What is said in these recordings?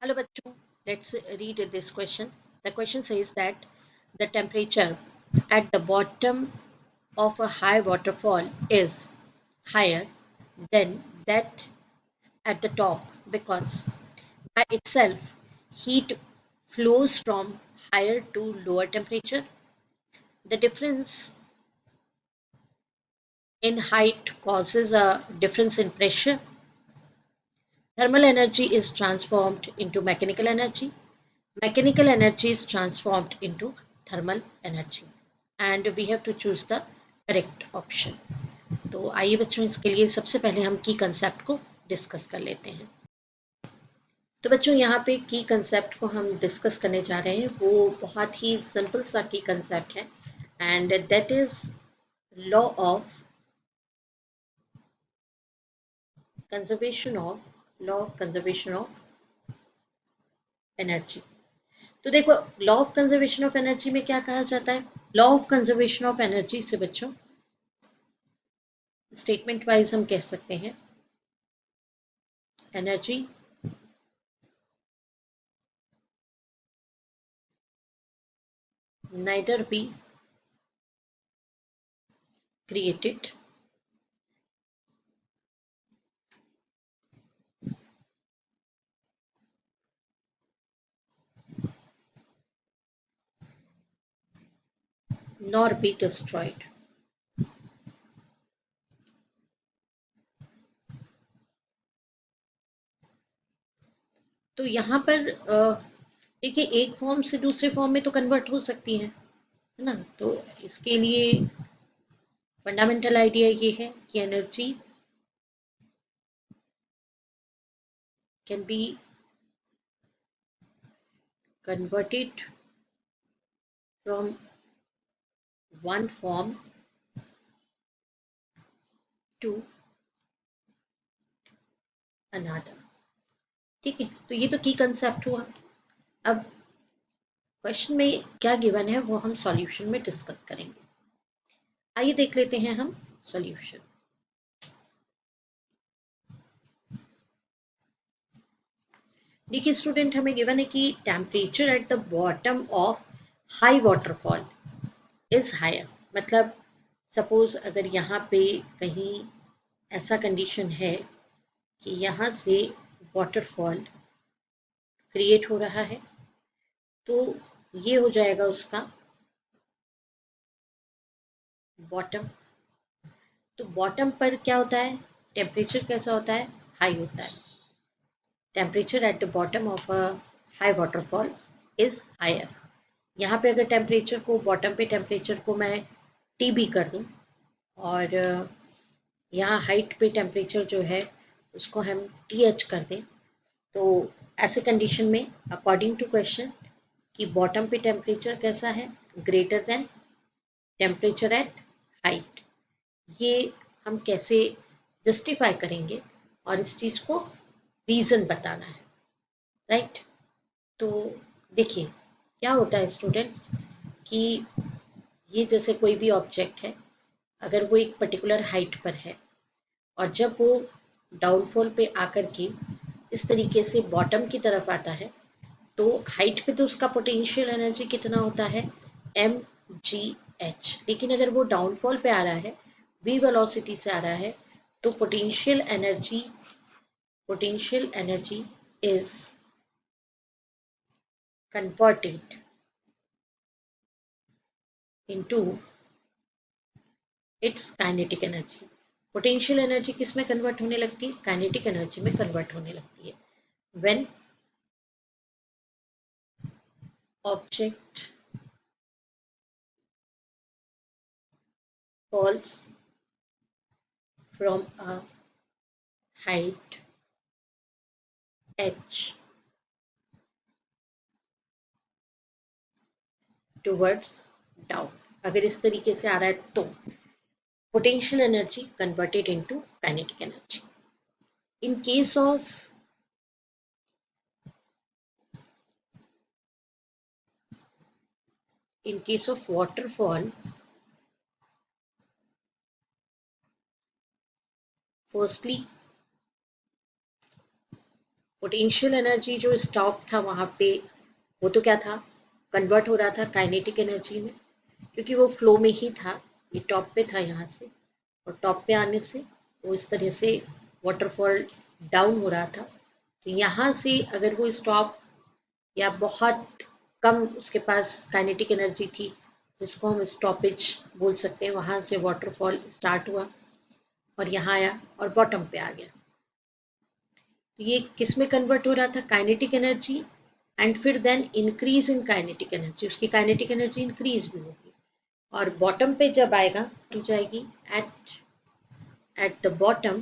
Hello, bachcho. Let's read this question. The question says that the temperature at the bottom of a high waterfall is higher than that at the top because by itself heat flows from higher to lower temperature. The difference in height causes a difference in pressure. Thermal energy is transformed into mechanical energy. Mechanical energy is transformed into thermal energy and we have to choose the correct option. तो आइए बच्चों इसके लिए सबसे पहले हम की concept को डिस्कस कर लेते हैं। तो बच्चों यहाँ पे की कंसेप्ट को हम डिस्कस करने जा रहे हैं, वो बहुत ही सिंपल सा की कंसेप्ट है and that is law of conservation of energy. तो देखो, law of conservation of energy में क्या कहा जाता है? Law of conservation of energy से बच्चों स्टेटमेंट वाइज हम कह सकते हैं energy neither be created nor be destroyed। तो यहाँ पर देखिए, एक फॉर्म से दूसरे फॉर्म में तो कन्वर्ट हो सकती है ना? तो इसके लिए फंडामेंटल आइडिया ये है कि energy can be converted from one form to another. ठीक है, तो ये तो की कंसेप्ट हुआ। अब क्वेश्चन में क्या गिवन है वो हम सॉल्यूशन में डिस्कस करेंगे। आइए देख लेते हैं हम सॉल्यूशन। देखिए स्टूडेंट, हमें गिवन है कि temperature at the bottom of high waterfall is higher. मतलब सपोज अगर यहाँ पे कहीं ऐसा कंडीशन है कि यहाँ से वाटरफॉल क्रिएट हो रहा है, तो ये हो जाएगा उसका बॉटम। तो बॉटम पर क्या होता है? टेम्परेचर कैसा होता है? हाई होता है। Temperature at the bottom of a high waterfall is higher. यहाँ पे अगर टेम्परेचर को, बॉटम पे टेम्परेचर को मैं टी बी कर दूँ और यहाँ हाइट पे टेम्परेचर जो है उसको हम टी एच कर दें, तो ऐसे कंडीशन में अकॉर्डिंग टू क्वेश्चन कि बॉटम पे टेम्परेचर कैसा है? Greater than temperature at height. ये हम कैसे जस्टिफाई करेंगे और इस चीज़ को रीज़न बताना है, राइट? तो देखिए क्या होता है स्टूडेंट्स कि ये जैसे कोई भी ऑब्जेक्ट है, अगर वो एक पर्टिकुलर हाइट पर है और जब वो डाउनफॉल पे आकर के इस तरीके से बॉटम की तरफ आता है, तो हाइट पे तो उसका पोटेंशियल एनर्जी कितना होता है? M G H. लेकिन अगर वो डाउनफॉल पे आ रहा है, वी वेलोसिटी से आ रहा है, तो potential energy is converted into its kinetic energy. Potential energy किस में कन्वर्ट होने लगती है? काइनेटिक एनर्जी में कन्वर्ट होने लगती है when object falls from a height h towards down। अगर इस तरीके से आ रहा है तो potential energy converted into kinetic energy. In case of waterfall, firstly potential energy जो स्टॉप था वहाँ पे, वो तो क्या था, कन्वर्ट हो रहा था काइनेटिक एनर्जी में, क्योंकि वो फ्लो में ही था। ये टॉप पे था यहाँ से, और टॉप पे आने से वो इस तरह से वाटरफॉल डाउन हो रहा था। तो यहाँ से अगर वो स्टॉप या बहुत कम उसके पास काइनेटिक एनर्जी थी, जिसको हम स्टॉपेज बोल सकते हैं, वहाँ से वाटरफॉल स्टार्ट हुआ और यहाँ आया और बॉटम पे आ गया। तो ये किस में कन्वर्ट हो रहा था, काइनेटिक एनर्जी, एंड फिर then increase in kinetic energy, उसकी काइनेटिक एनर्जी इंक्रीज भी होगी, और बॉटम पे जब आएगा तो जाएगी at the bottom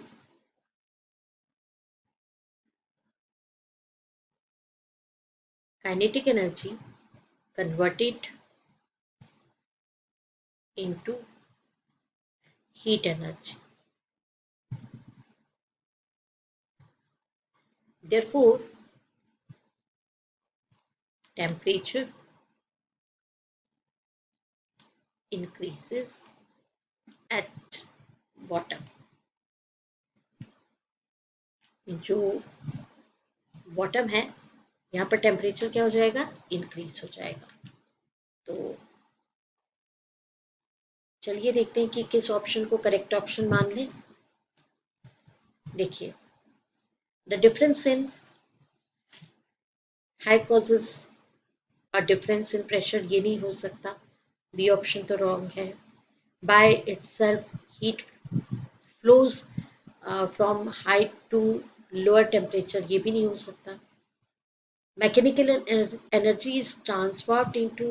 kinetic energy converted into heat energy. Therefore, temperature increases at bottom. जो बॉटम है यहाँ पर टेम्परेचर क्या हो जाएगा, इंक्रीज हो जाएगा। तो चलिए देखते हैं कि किस ऑप्शन को करेक्ट ऑप्शन मान लें। देखिए, the difference in high causes a difference in pressure, ये नहीं हो सकता, बी ऑप्शन तो रॉन्ग है। By itself heat flows from high to lower temperature, ये भी नहीं हो सकता। Mechanical energy is transformed into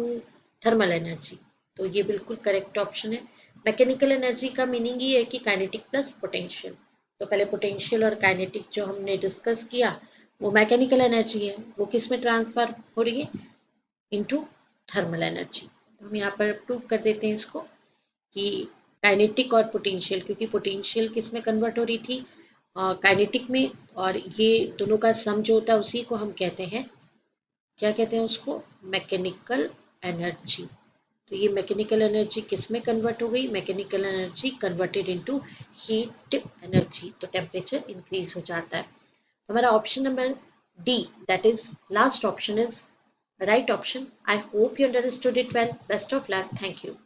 thermal energy, तो ये बिल्कुल करेक्ट ऑप्शन है। मैकेनिकल एनर्जी का मीनिंग ये है कि काइनेटिक प्लस पोटेंशियल, तो पहले पोटेंशियल और काइनेटिक जो हमने डिस्कस किया वो मैकेनिकल एनर्जी है, वो किस में ट्रांसफर हो रही है, इनटू थर्मल एनर्जी। तो हम यहाँ पर प्रूव कर देते हैं इसको कि काइनेटिक और पोटेंशियल, क्योंकि पोटेंशियल किस में कन्वर्ट हो रही थी, काइनेटिक में, और ये दोनों का सम जो होता है उसी को हम कहते हैं, क्या कहते हैं उसको, मैकेनिकल एनर्जी। तो ये मैकेनिकल एनर्जी किस में कन्वर्ट हो गई, mechanical energy converted into heat energy, तो टेम्परेचर इंक्रीज हो जाता है। हमारा option number D, that is last option, is right option. I hope you understood it well. Best of luck, thank you.